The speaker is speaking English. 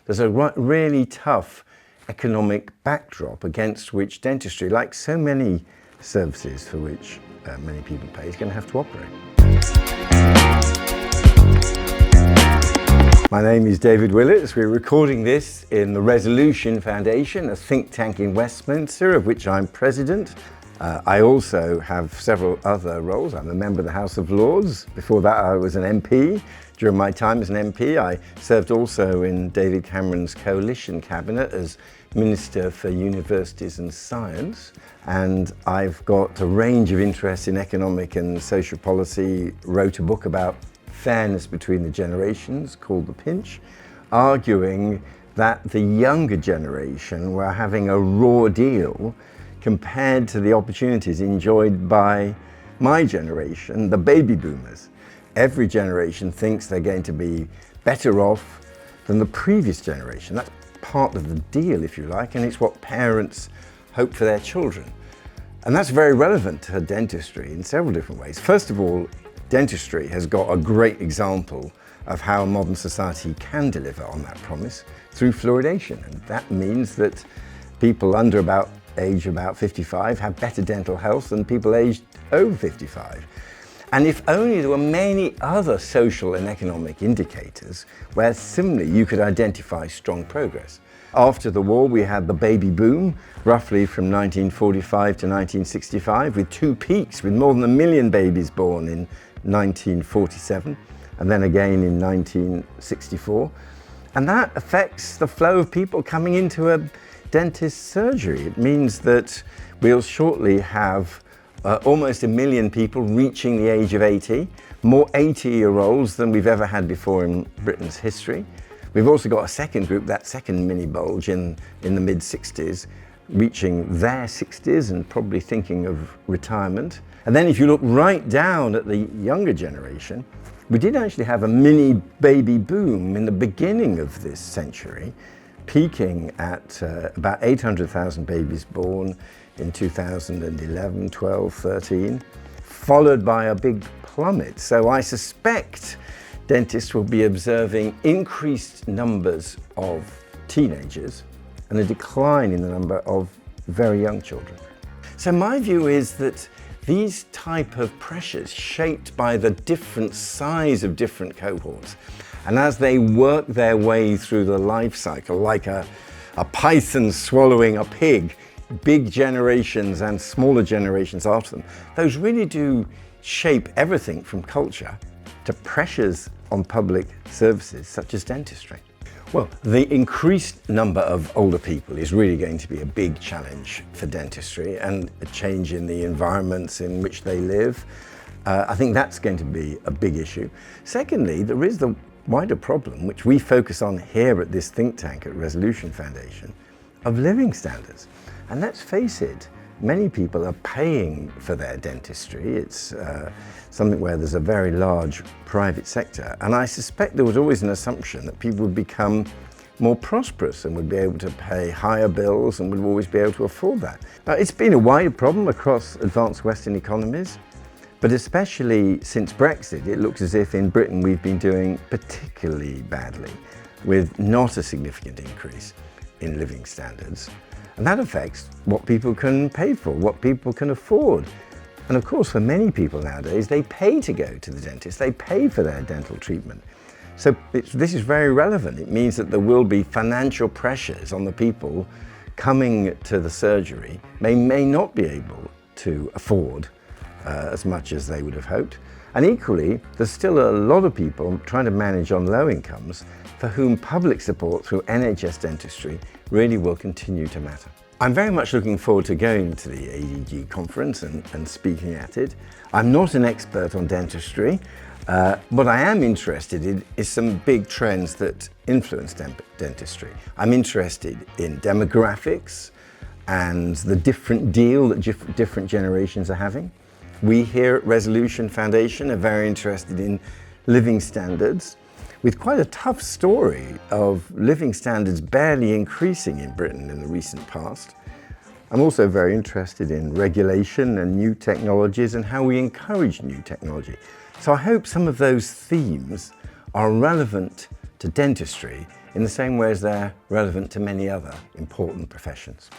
There's a really tough economic backdrop against which dentistry, like so many services for which many people pay, is going to have to operate. My name is David Willetts. We're recording this in the Resolution Foundation, a think tank in Westminster, of which I'm president. I also have several other roles. I'm a member of the House of Lords. Before that, I was an MP. During my time as an MP, I served also in David Cameron's coalition cabinet as Minister for Universities and Science. And I've got a range of interests in economic and social policy, wrote a book about fairness between the generations called The Pinch, arguing that the younger generation were having a raw deal compared to the opportunities enjoyed by my generation, the baby boomers. Every generation thinks they're going to be better off than the previous generation. That's part of the deal, if you like, and it's what parents hope for their children. And that's very relevant to dentistry in several different ways. First of all, dentistry has got a great example of how modern society can deliver on that promise through fluoridation. And that means that people under age about 55 have better dental health than people aged over 55. And if only there were many other social and economic indicators where similarly you could identify strong progress. After the war, we had the baby boom, roughly from 1945 to 1965, with two peaks, with more than 1 million babies born in 1947, and then again in 1964. And that affects the flow of people coming into a dentist surgery. It means that we'll shortly have almost 1 million people reaching the age of 80, more 80-year-olds than we've ever had before in Britain's history. We've also got a second group, that second mini bulge in the mid-60s, reaching their 60s and probably thinking of retirement. And then if you look right down at the younger generation, we did actually have a mini baby boom in the beginning of this century, peaking at about 800,000 babies born in 2011, 12, 13, followed by a big plummet. So I suspect dentists will be observing increased numbers of teenagers and a decline in the number of very young children. So my view is that these type of pressures, shaped by the different size of different cohorts, and as they work their way through the life cycle, like a python swallowing a pig, big generations and smaller generations after them, those really do shape everything from culture to pressures on public services such as dentistry. Well, the increased number of older people is really going to be a big challenge for dentistry, and a change in the environments in which they live. I think that's going to be a big issue. Secondly, there is the wider problem, which we focus on here at this think tank at Resolution Foundation, of living standards. And let's face it, many people are paying for their dentistry. It's something where there's a very large private sector. And I suspect there was always an assumption that people would become more prosperous and would be able to pay higher bills and would always be able to afford that. Now, it's been a wider problem across advanced Western economies, but especially since Brexit, it looks as if in Britain we've been doing particularly badly, with not a significant increase in living standards. And that affects what people can pay for, what people can afford. And of course, for many people nowadays, they pay to go to the dentist, they pay for their dental treatment. So this is very relevant. It means that there will be financial pressures on the people coming to the surgery. They may not be able to afford as much as they would have hoped. And equally, there's still a lot of people trying to manage on low incomes for whom public support through NHS dentistry really will continue to matter. I'm very much looking forward to going to the ADG conference and speaking at it. I'm not an expert on dentistry. What I am interested in is some big trends that influence dentistry. I'm interested in demographics and the different deal that different generations are having. We here at Resolution Foundation are very interested in living standards, with quite a tough story of living standards barely increasing in Britain in the recent past. I'm also very interested in regulation and new technologies and how we encourage new technology. So I hope some of those themes are relevant to dentistry in the same way as they're relevant to many other important professions.